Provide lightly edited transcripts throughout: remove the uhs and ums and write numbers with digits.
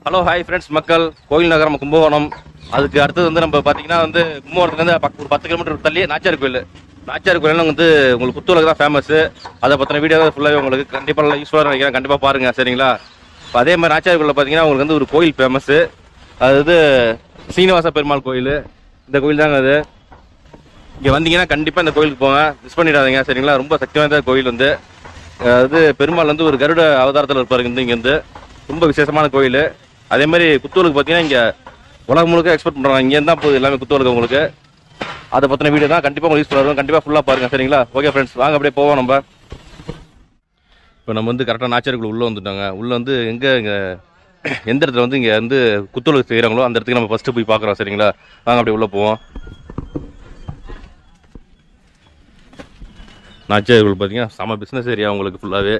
Hello hi friends மக்கள், கோயில் நகரம் கும்பகோணம். அதுக்கு அடுத்தது வந்து நம்ம பார்த்தீங்கன்னா வந்து கும்பகோணத்துலேருந்து ஒரு 10 கிலோமீட்டர் தள்ளி நாச்சியார் கோயில். நாச்சியார் கோயில் வந்து உங்களுக்கு குத்துவிளக்கு தான் ஃபேமஸ். அதை பற்றின வீடியோ தான் ஃபுல்லாகவே உங்களுக்கு கண்டிப்பாக நல்லா யூஸ்ஃபுல்லாக நினைக்கிறேன். கண்டிப்பாக பாருங்கள், சரிங்களா? இப்போ அதே மாதிரி நாச்சியார் கோயிலில் பார்த்தீங்கன்னா உங்களுக்கு வந்து ஒரு கோயில் ஃபேமஸ்ஸு. அது சீனிவாச பெருமாள் கோயில். இந்த கோயில் தாங்க அது. இங்கே வந்தீங்கன்னா கண்டிப்பாக இந்த கோயிலுக்கு போங்க, மிஸ் பண்ணிடாதீங்க, சரிங்களா? ரொம்ப சக்தி வாய்ந்த கோயில் வந்து. அது பெருமாள் வந்து ஒரு கருட அவதாரத்தில் இருப்பாருங்க. இங்கேருந்து ரொம்ப விசேஷமான கோயில். அதே மாதிரி குத்துவிளக்கு பார்த்தீங்கன்னா இங்கே உலகம் முழுக்க எக்ஸ்போர்ட் பண்ணுறாங்க. இங்கேருந்து தான் போகுது எல்லாமே குத்துவிளக்கு உங்களுக்கு. அதை பற்றின வீடியோ தான் கண்டிப்பாக உங்களுக்கு யூஸ்ஃபுல்லாக இருக்கும். கண்டிப்பாக ஃபுல்லாக பாருங்கள், சரிங்களா? ஓகே ஃப்ரெண்ட்ஸ், வாங்க அப்படியே போவோம். நம்ம இப்போ நம்ம வந்து கரெக்டாக நாச்சியாருக்குள்ள உள்ளே வந்துட்டாங்க. உள்ளே வந்து எங்கே எந்த இடத்துல வந்து இங்கே வந்து குத்துவிளக்கு செய்கிறாங்களோ அந்த இடத்துக்கு நம்ம ஃபஸ்ட்டு போய் பார்க்குறோம், சரிங்களா? வாங்க அப்படியே உள்ளே போவோம். நாச்சியார் கோயில் பார்த்தீங்கன்னா செம பிஸ்னஸ் ஏரியா உங்களுக்கு. ஃபுல்லாகவே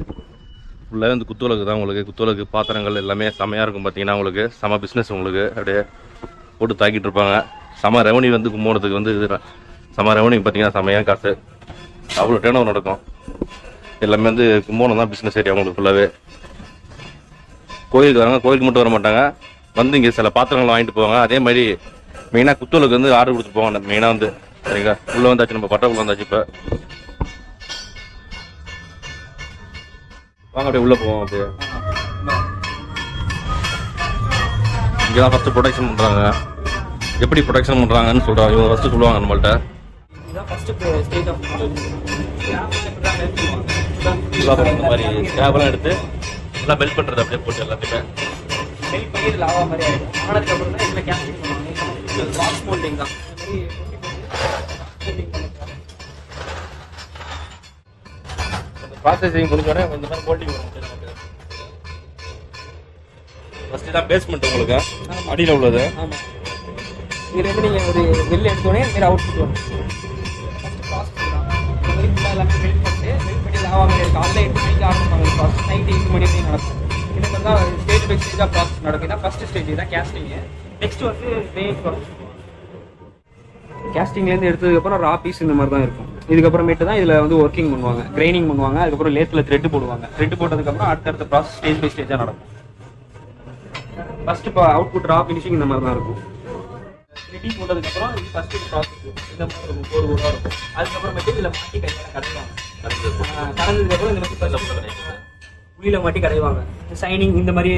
வந்து குத்துவிளக்கு தான் உங்களுக்கு. குத்துவிளக்கு பாத்திரங்கள் எல்லாமே செமையாக இருக்கும். பார்த்தீங்கன்னா உங்களுக்கு செம பிஸ்னஸ் உங்களுக்கு. அப்படியே போட்டு தாக்கிட்டு இருப்பாங்க. செம ரெவன்யூ வந்து கும்போணத்துக்கு வந்து செம ரெவன்யூ பார்த்தீங்கன்னா செமையாக காசு, அவ்வளோ டேர்ன் ஓவர் நடக்கும். எல்லாமே வந்து கும்போணம் தான் பிஸ்னஸ் ஏரியா உங்களுக்கு ஃபுல்லாகவே. கோயிலுக்கு வராங்க, கோயிலுக்கு மட்டும் வர மாட்டாங்க, வந்து இங்கே சில பாத்திரங்கள் வாங்கிட்டு போவாங்க. அதே மாதிரி மெயினாக குத்துவிளக்கு வந்து ஆர்டர் கொடுத்து போவாங்க மெயினாக வந்து, சரிங்களா? உள்ளே வந்தாச்சு, நம்ம பட்டை உள்ள வந்தாச்சு. இப்போ வாங்க அப்படியே உள்ளே போவோம். அப்படியே இங்கே தான் ஃபஸ்ட்டு ப்ரொடக்ஷன் பண்ணுறாங்க. எப்படி ப்ரொடக்ஷன் பண்ணுறாங்கன்னு சொல்கிறாங்க இவங்க. ஃபஸ்ட்டு சொல்லுவாங்க நம்மள்ட்ட. இந்த மாதிரி ஸ்டாப்லாம் எடுத்து எல்லாம் பெல்ட் பண்ணுறது அப்படியே போட்டு எல்லாத்தையுமே பெல்ட் பண்ணி இது லாவா மாதிரி ஆகிடும். ஆனதுக்கப்புறம் தான் இதில் கேஸ்டிங் பண்ணுவாங்க. பாக்ஸ் மோல்டிங் தான். ப்ராசஸிங் முடிஞ்சோடனே இந்த மாதிரி மோல்டிங் வரும். ஃபஸ்ட்டு தான் பேஸ்மெண்ட் உங்களுக்கு அடியில் உள்ளது. ஆமாம், இதில் வந்து நீங்கள் ஒரு வெளில எடுத்தோடனே இந்த மாதிரி அவுட் புட் வரும். ஃபஸ்ட்டு ப்ராசஸ் தான். இந்த மாதிரி ஃபுல்லாக எல்லாமே பெல்ட் பண்ணி லாவா மாதிரி இருக்குது. அதில் 8 மணிக்கு ஆரம்பிப்பாங்க ப்ராசஸ். நைட்டு 8 மணி வரைக்கும் நடக்கும். இந்த மாதிரி தான் ஸ்டேஜ் பை ஸ்டேஜாக ப்ராசஸ் நடக்கும். இதான் ஃபஸ்ட்டு ஸ்டேஜ் தான் கேஸ்டிங்கு. நெக்ஸ்ட் வந்து பெயிண்ட் ப்ராசஸ். கேஸ்டிங்லேருந்து எடுத்ததுக்கப்புறம் ரா பீஸ் இந்த மாதிரி தான் இருக்கும். இதுக்கப்புறமேட்டு தான் இதில் வந்து ஒர்க்கிங் பண்ணுவாங்க, கிரைனிங் பண்ணுவாங்க. அதுக்கப்புறம் லேத்தில் த்ரெட் போடுவாங்க. த்ரெட் போட்டதுக்கப்புறம் அடுத்தடுத்த ப்ராசஸ் ஸ்டேஜ் பை ஸ்டேஜாக நடக்கும். ஃபஸ்ட்டு இப்போ அவுட்புட் ரா ஃபினிஷிங் இந்த மாதிரி தான் இருக்கும். த்ரெட்டிங் போட்டதுக்கப்புறம் இது ஃபஸ்ட்டு ப்ராசஸ் இந்த மாதிரி இருக்கும். ஒரு ஊராக இருக்கும். அதுக்கப்புறமேட்டு இதில் மாட்டி கையெல்லாம் கடைவாங்க. கடைஞ்சதுக்கப்புறம் இந்த மாதிரி உளியில் மாட்டி கடைவாங்க. சைனிங் இந்த மாதிரி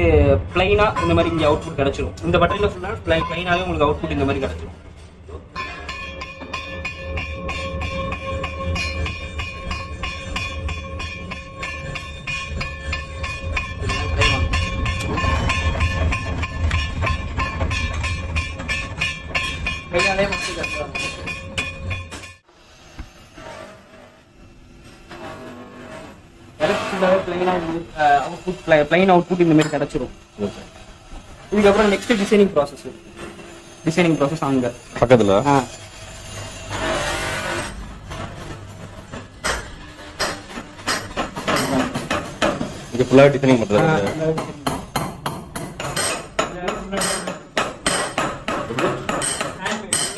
பிளைனாக இந்த மாதிரி இங்கே அவுட்புட் கிடச்சிடும். இந்த பட்டனில் ஃபுல்லாக பிளைனாகவே உங்களுக்கு அவுட்புட் இந்த மாதிரி கிடச்சிடும். கையாலே மாட்டி கட்டுவாங்க. பிளைன் அவுட்புட் இந்த மாதிரி கிடைச்சிரும். இதுக்கப்புறம் நெக்ஸ்ட் டிசைனிங் ப்ராசஸ் அங்க பக்கத்தில் இங்கே ஃபுல்லாக டிசைனிங் பண்ணுறது.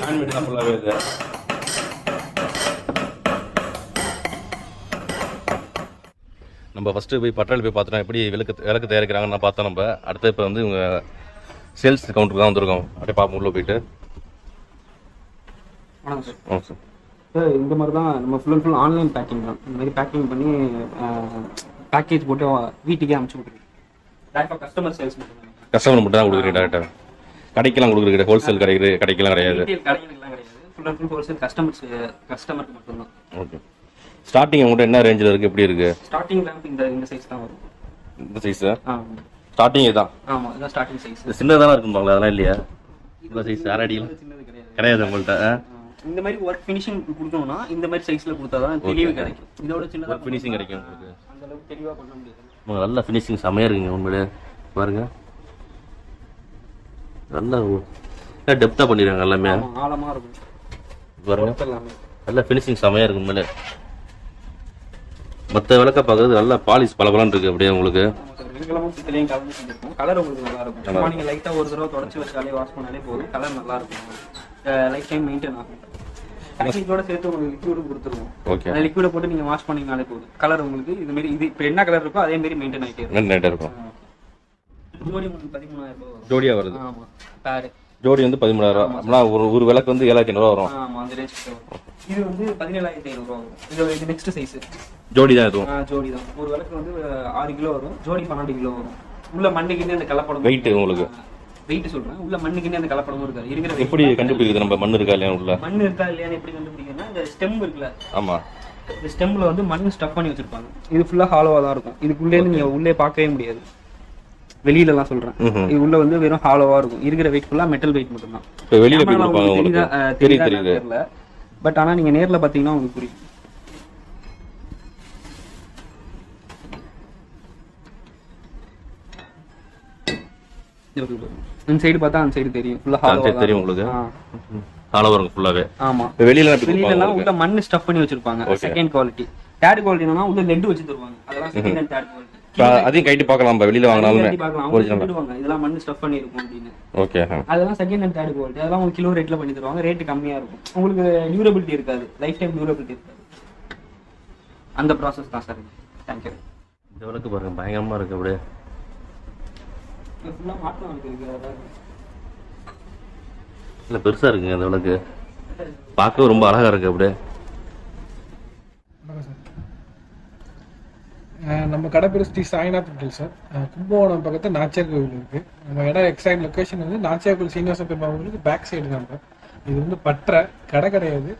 ஹேண்ட்மேட் தான் ஃபுல்லாகவே இது. நம்ம ஃபஸ்ட்டு போய் பட்டாளி போய் பார்த்தோம் எப்படி விளக்கு தயாரிக்கிறாங்கன்னு நான் பார்த்தோம். நம்ம அடுத்து இப்போ வந்து இவங்க சேல்ஸ் கவுண்டருக்கு தான் வந்திருக்கோம். அப்படியே பார்ப்போம் உள்ளே போயிட்டு. வணக்கம் சார். இந்த மாதிரி தான் நம்ம ஃபுல் ஆன்லைன் பேக்கிங் தான். இந்த மாதிரி பேக்கிங் பண்ணி பேக்கேஜ் போட்டு வீட்டுக்கே அனுப்பிச்சு விட்ருக்கோம். டேரக்டாக கஸ்டமர் சேல்ஸ் மட்டும். கஸ்டமர் மட்டும் தான் கொடுக்குறீங்க டேரக்டாக? கடைக்கெல்லாம் கொடுக்குறீங்க? ஹோல்சேல் கடைக்கெல்லாம் கிடையாது? கடைக்கெல்லாம் கிடையாது. ஃபுல் ஹோல்சேல் கஸ்டமருக்கு மட்டும்தான். ஓகே. ஸ்டார்டிங் உங்கள்கிட்ட என்ன ரேஞ்சில் இருக்குது? எப்படி இருக்குது ஸ்டார்டிங் ரேம்ப்? இந்த சைஸ் தான் வரும். இந்த சைஸு ஸ்டார்டிங் இதுதான்? ஆமாம், இதுதான் ஸ்டார்டிங் சைஸ். இது சின்னதாக இருக்கும்பாங்களா? அதெல்லாம் இல்லையா? இந்த சைஸ் அரடியில் சின்னது கிடையாது. கிடையாது உங்கள்கிட்ட? இந்த மாதிரி ஒர்க் ஃபினிஷிங் கொடுக்கணும்னா இந்த மாதிரி சைஸில் கொடுத்தா தான் தெளிவு கிடைக்கும். இதோட சின்னதாக ஃபினிஷிங் கிடைக்கும் உங்களுக்கு. அந்த அளவுக்கு தெளிவாக பண்ண முடியாது. நல்ல ஃபினிஷிங் செமையாக இருக்குங்க உண்மையிலே. பாருங்க, நல்ல டெப்த்தாக பண்ணிடுறாங்க எல்லாமே. ஆழமாக இருக்கும் பாருங்க, நல்ல ஃபினிஷிங் செமையாக இருக்கு உண்மையிலே. மற்ற விளக்க பார்க்குறது நல்லா பாலிஷ் பலபலன்னு இருக்குது அப்படியே உங்களுக்கு. கலர் உங்களுக்கு நல்லா இருக்கும். நீங்கள் லைட்டாக ஒரு தடவை தொடச்சி வச்சாலே வாஷ் பண்ணாலே போதும், கலர் நல்லா இருக்கும். லைஃப் டைம் மெயின்டைன் ஆகும். பேக்கிங்கோட சேர்த்து உங்களுக்கு லிக்விடும் கொடுத்துருவோம். ஓகே, அந்த லிக்விடை போட்டு நீங்கள் வாஷ் பண்ணீங்கனாலே போதும். கலர் உங்களுக்கு இது மாதிரி இது இப்போ என்ன கலர் இருக்கோ அதே மாதிரி மெயின்டைன் ஆகிட்டே இருக்கும். இருக்கும். ஜோடி 13,000 ரூபாய் வரும். ஜோடியா வருது. ஆமா பேர் ஜோடி வந்து 13,000 ரூபா. அப்படின்னா ஒரு விளக்கு வந்து 7,500 ரூபா வரும். ஆமா அந்த ரேஞ்சுக்கு வரும். இது வந்து 17,500 ரூபா வரும். இது நெக்ஸ்ட் சைஸ் ஜோடி தான் இதுவும். ஜோடி தான். ஒரு விளக்கு வந்து 6 கிலோ வரும். ஜோடி 12 கிலோ வரும். உள்ள மண்ணுக்குன்னு அந்த கலப்படம் வெயிட் உங்களுக்கு வெயிட் சொல்றேன். உள்ள மண்ணுக்குன்னு அந்த கலப்படமும் இருக்காது. இருக்கிற எப்படி கண்டுபிடிக்குது நம்ம மண் இருக்கா இல்லையா உள்ள? மண் இருக்கா இல்லையான்னு எப்படி கண்டுபிடிக்கணும்னா இந்த ஸ்டெம் இருக்குல்ல. ஆமா. இந்த ஸ்டெம்ல வந்து மண் ஸ்டஃப் பண்ணி வச்சிருப்பாங்க. இது ஃபுல்லா ஹாலோவா தான் இருக்கும். இதுக்குள்ளே நீங்க உள்ளே பார்க்கவே முடியாது. வெளியில எல்லாம் சொல்றேன். இது உள்ள வந்து வெறும் ஹாலோவா இருக்கும். இருக்கிற வெயிட் ஃபுல்லா மெட்டல் வெயிட் மட்டும் தான். இப்போ வெளியில போய் கொடுப்பாங்க உங்களுக்கு. தெரியல. பட் ஆனா நீங்க நேர்ல பாத்தீங்கன்னா உங்களுக்கு புரியும். இந்த சைடு பார்த்தா அந்த சைடு தெரியும். ஃபுல்லா ஹாலோவா தெரியும் உங்களுக்கு. ஹாலோவா இருக்கும் ஃபுல்லாவே. ஆமா. வெளியில உள்ள மண் ஸ்டஃப் பண்ணி வச்சிருப்பாங்க. Second quality. தேர்ட் குவாலிட்டினா உள்ள லெட் வச்சு தருவாங்க. அதெல்லாம் செகண்ட் அண்ட் தேர்ட் குவாலிட்டி. அதையும் கைட்டு பார்க்கலாம். வெளியில வாங்கினாலுமே ஒரிஜினல் இதெல்லாம் மண் ஸ்டஃப் பண்ணி இருக்கும் அப்படின்னு. ஓகே. அதெல்லாம் செகண்ட் அண்ட் தேர்ட் குவாலிட்டி. அதெல்லாம் உங்களுக்கு கிலோ ரேட்ல பண்ணி தருவாங்க. ரேட் கம்மியா இருக்கும். உங்களுக்கு டியூரபிலிட்டி இருக்காது. லைஃப் டைம் டியூரபிலிட்டி இருக்காது. அந்த ப்ராசஸ் தான் சார். Thank you. இந்த விளக்கு பாருங்க பயங்கரமா இருக்கு. அப்படியே ஃபுல்லா மாட்டலாம் இருக்கு. இல்ல பெருசா இருக்குங்க அந்த விளக்கு. பார்க்கவே ரொம்ப அழகா இருக்கு. அப்படியே நம்ம கடை பேர் ஸ்ரீ சாய்நாத் ஹோட்டல் சார். கும்பகோணம் பக்கத்தில் நாச்சியார் கோவில் இருக்கு. நம்ம இடம் எக்ஸாக்ட் லொக்கேஷன் வந்து நாச்சியார் கோவில் சீனிவாச பெருமாளுக்கு பேக் சைடு தான். இது வந்து பற்ற கடை கிடையாது.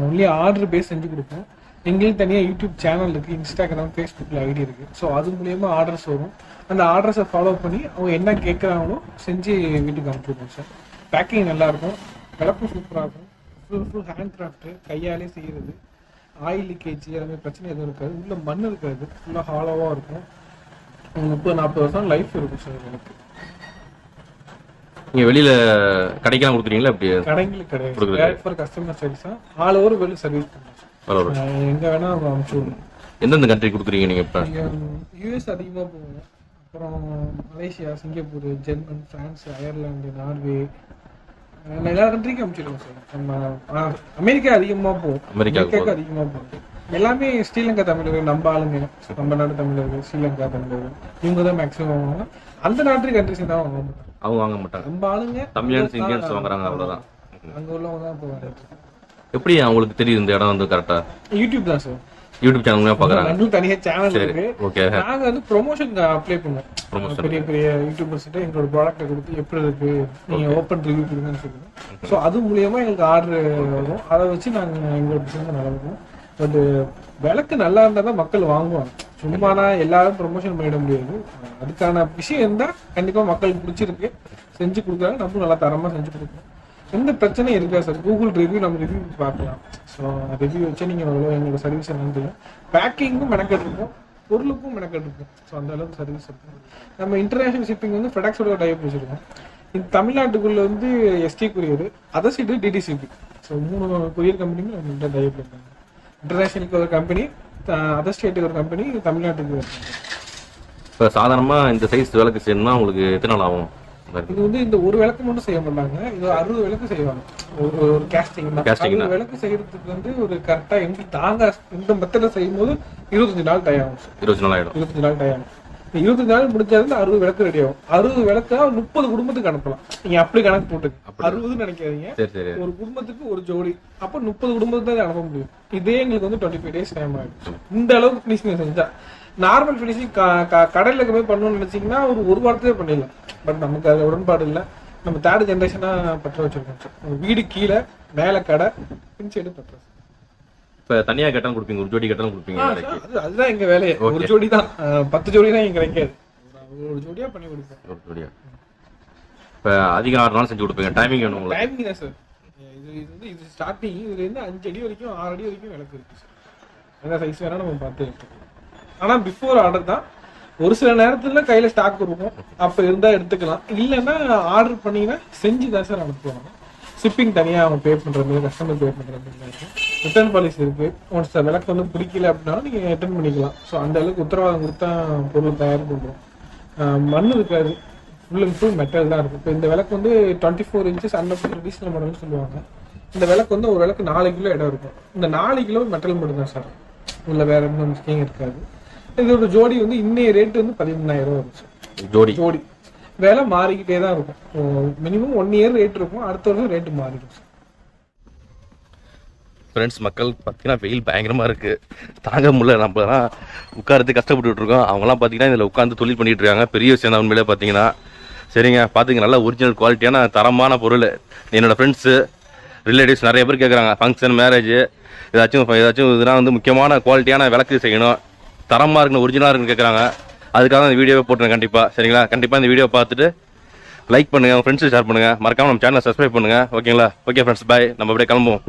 ஒன்லி ஆர்டர் பேஸ் செஞ்சு கொடுப்போம். எங்களுக்கு தனியாக யூடியூப் சேனல் இருக்குது, இன்ஸ்டாகிராம், ஃபேஸ்புக்கில் ஐடி இருக்குது. ஸோ அது மூலியமா ஆர்டர்ஸ் வரும். அந்த ஆர்டர்ஸை ஃபாலோ பண்ணி அவங்க என்ன கேட்குறாங்களோ செஞ்சு வீட்டுக்கு அனுப்பிடுவோம் சார். பேக்கிங் நல்லாயிருக்கும். விளக்கும் சூப்பராக இருக்கும். ஃபுல் ஹேண்ட் கிராஃப்ட்டு, கையாலே செய்கிறது. ஆயில் லீக்கேஜ் எல்லாமே பிரச்சனை எதுவும் இருக்காது. உள்ள மண் இருக்காது. ஃபுல்லாக ஹாலோவாக இருக்கும். 30-40 வருஷம் லைஃப் இருக்கும் சார் எனக்கு. நீங்க வெளியில கடைக்கெல்லாம் கொடுக்குறீங்களா? எப்படி? கடைங்களுக்கு கிடையாது. ஃபார் கஸ்டமர் சர்வீஸ் தான். ஆல் ஓவர் வெளில சர்வீஸ் பண்ணுறோம். எங்க வேணா அனுப்பிச்சுடுவோம். எந்தெந்த கண்ட்ரி கொடுக்குறீங்க நீங்க? இப்போ யூஎஸ் அதிகமாக போவோம். அப்புறம் Malaysia, Singapore, German, France, Ireland, Norway, எல்லா கண்ட்ரிக்கும் அனுப்பிச்சிடுவோம் சார். நம்ம அமெரிக்கா அதிகமாக போவோம். அமெரிக்காவுக்கு அதிகமாக போவோம். எல்லாமே ஸ்ரீலங்கா தமிழர்கள், நம்ம ஆளுங்க, நம்ம நாடு தமிழர்கள், ஸ்ரீலங்கா தமிழர்கள், இவங்க தான் மேக்ஸிமம் வாங்குவாங்க. அந்த நாட்டு கண்ட்ரிஸ் தான் வாங்க மாட்டாங்க. அவங்க வாங்க மாட்டாங்க. நம்ம ஆளுங்க தமிழன்ஸ், இந்தியன்ஸ் வாங்குறாங்க. அவ்வளோதான். அங்கே உள்ளவங்க தான் போவாங்க. எப்படி அவங்களுக்கு தெரியுது இந்த இடம் வந்து கரெக்டா? யூடியூப் தான் சார். யூடியூப் சேனல் பாக்குறாங்க. இன்னும் தனியா சேனல் இருக்கு. ஓகே. நாங்க வந்து ப்ரொமோஷன் அப்ளை பண்ணுவோம். பெரிய பெரிய யூடியூபர்ஸ் கிட்ட எங்களோட ப்ராடக்ட்டை கொடுத்து எப்படி இருக்கு நீங்க ஓபன் ரிவ்யூ கொடுங்கன்னு சொல்லுங்க. ஸோ அது மூலியமா எங்களுக்கு ஆர்டர் வரும். அதை வச்சு நாங்க எங்களோட பிசினஸ் நடக்கும். பட் விளக்கு நல்லா இருந்தா தான் மக்கள் வாங்குவாங்க. சும்மானா எல்லாரும் ப்ரொமோஷன் பண்ணிட முடியாது. அதுக்கான விஷயம் இருந்தா கண்டிப்பா மக்களுக்கு பிடிச்சிருக்கு, செஞ்சு கொடுக்குறாங்க. நம்மளும் நல்லா தரமா செஞ்சு கொடுக்குறோம். எந்த பிரச்சனையும் இருக்கா சார். கூகுள் ரிவ்யூ நம்ம ரிவ்யூ பார்க்கலாம். ஸோ ரிவ்யூ வச்சு நீங்கள் எங்களோட சர்வீஸ் என்னன்னு பேக்கிங்கும் மெனக்கெட்டு இருக்கும், பொருளுக்கும் மெனக்கெட்டு இருக்கும். ஸோ அந்த அளவுக்கு சர்வீஸ் இருக்கும். நம்ம இன்டர்நேஷனல் ஷிப்பிங் வந்து ஃபெடெக்ஸோட டைப் வச்சுருக்கோம். இந்த தமிழ்நாட்டுக்குள்ள வந்து ST courier, other side DTDC. So 3 courier கம்பெனியும் நம்மள்கிட்ட டைப் இருக்காங்க. இன்டர்நேஷனலுக்கு ஒரு கம்பெனி, அதர் ஸ்டேட்டுக்கு ஒரு கம்பெனி, தமிழ்நாட்டுக்கு ஒரு கம்பெனி. இப்போ சாதாரணமாக இந்த சைஸ் விளக்கு செய்யணும்னா உங்களுக்கு எத்தனை நாள் ஆகும்? இது வந்து இந்த ஒரு விளக்கு மட்டும் செய்ய மாட்டாங்க. இது 60 விளக்கு செய்வாங்க. ஒரு கேஸ்டிங் தான். விளக்கு செய்யறதுக்கு வந்து ஒரு கரெக்டா எங்க தாங்க இந்த மெத்தட்ல செய்யும் போது 25 நாள் டைம் ஆகும். 25 நாள் ஆயிடும். 25 நாள் டைம் ஆகும். 25 நாள் முடிஞ்சாலும் 60 விளக்கு ரெடி ஆகும். 60 விளக்கா 30 குடும்பத்துக்கு அனுப்பலாம். நீங்க அப்படி கணக்கு போட்டு 60 நினைக்காதீங்க. ஒரு குடும்பத்துக்கு ஒரு ஜோடி. அப்ப 30 குடும்பத்துக்கு அனுப்ப முடியும். இதே எங்களுக்கு வந்து 25 days டைம் ஆயிடுச்சு. இந்த அளவுக்கு பினிஷிங் செஞ்சா. நார்மல் பினிஷிங் கடையில போய் பண்ணணும்னு நினைச்சீங்கன்னா ஒரு வாரத்திலே பண்ணிடலாம். பட் நமக்கு அது உடன்பாடு இல்லை. நம்ம 3rd ஜென்ரேஷனா பற்ற வச்சிருக்கோம். வீடு கீழே, மேல கடை, பின்சைடு பற்ற. இப்ப தனியா கட்டணம் கொடுப்பீங்க, ஒரு ஜோடி கட்டணம் கொடுப்பீங்க? அதுதான் எங்க வேலையை. ஒரு ஜோடி தான், 10 ஜோடி தான் எங்க கிடைக்காது. ஒரு ஜோடியா பண்ணி கொடுப்போம். ஒரு ஜோடியா. இப்ப அதிக 6 நாள் செஞ்சு கொடுப்பீங்க. டைமிங் வேணும் உங்களுக்கு? டைமிங் தான் சார். இது ஸ்டார்டிங். இதுல இருந்து 5 அடி வரைக்கும் 6 அடி வரைக்கும் விளக்கு இருக்கு சார். என்ன சைஸ் வேணா நம்ம பார்த்து எடுத்துக்கலாம். ஆனா பிஃபோர் ஆர்டர் தான். ஒரு சில நேரத்துல கையில ஸ்டாக் இருக்கும், அப்ப இருந்தா எடுத்துக்கலாம். இல்லைன்னா ஆர்டர் பண்ணீங்கன்னா செஞ்சு தான் சார் அனுப்புவாங்க. ஷிப்பிங் தனியா அவங்க பே பண்றது, கஸ்டமர் பே பண்றது இருக்கும். ரிட்டர்ன் பாலிசி இருக்கு. ஒன்ஸ் விளக்கு வந்து பிடிக்கல அப்படின்னா நீங்க ரிட்டர்ன் பண்ணிக்கலாம். ஸோ அந்த அளவுக்கு உத்தரவாதம் கொடுத்தா பொருள் தயார் பண்றோம். மண் இருக்காது, ஃபுல் அண்ட் ஃபுல் மெட்டல் தான் இருக்கும். இப்போ இந்த விளக்கு வந்து 24 inches அந்த ட்ரெடிஷனல் மாடல்னு சொல்லுவாங்க. இந்த விளக்கு வந்து ஒரு விளக்கு 4 கிலோ இடம் இருக்கும். இந்த 4 கிலோ மெட்டல் மட்டும் தான் சார். உள்ள வேற எந்த மிஸ்டேக் இருக்காது. இதோட ஜோடி வந்து இன்னைய ரேட் வந்து 13,000 வரும் சார். ஜோடி விலை மாறிக்கிட்டே தான் இருக்கும். மினிமம் 1 இயர் ரேட் இருக்கும், அடுத்த வருஷம் ரேட்டு மாறிடும். ஃப்ரெண்ட்ஸ், மக்கள் பார்த்தீங்கன்னா வெயில் பயங்கரமாக இருக்குது, தாங்க முடியல. நம்மலாம் உட்காரத்து கஷ்டப்பட்டுட்டு இருக்கோம். அவங்களாம் பார்த்தீங்கன்னா இதில் உட்காந்து தொழில் பண்ணிட்டு இருக்காங்க. பெரிய விஷயம் தான் உண்மையிலே பார்த்தீங்கன்னா. சரிங்க, பார்த்துங்க, நல்ல ஒரிஜினல் குவாலிட்டியான தரமான பொருள். என்னோடய ஃப்ரெண்ட்ஸு ரிலேட்டிவ்ஸ் நிறைய பேர் கேட்குறாங்க, ஃபங்க்ஷன் மேரேஜ் ஏதாச்சும் இதெல்லாம் வந்து முக்கியமான குவாலிட்டியான விளக்கு செய்யணும், தரமாக இருக்கணும், ஒரிஜினலாக இருக்குன்னு கேட்குறாங்க. அதுக்காக இந்த வீடியோவை போட்டுருங்க கண்டிப்பாக. சரிங்களா, கண்டிப்பாக இந்த வீடியோ பார்த்துட்டு லைக் பண்ணுங்கள், உங்கள் ஃப்ரெண்ட்ஸுக்கு ஷேர் பண்ணுங்கள், மறக்காமல் நம்ம சேனலை சப்ஸ்கிரைப் பண்ணுங்கள். ஓகேங்களா? ஓகே ஃப்ரெண்ட்ஸ், பாய். நம்ம அப்படியே கிளம்புவோம்.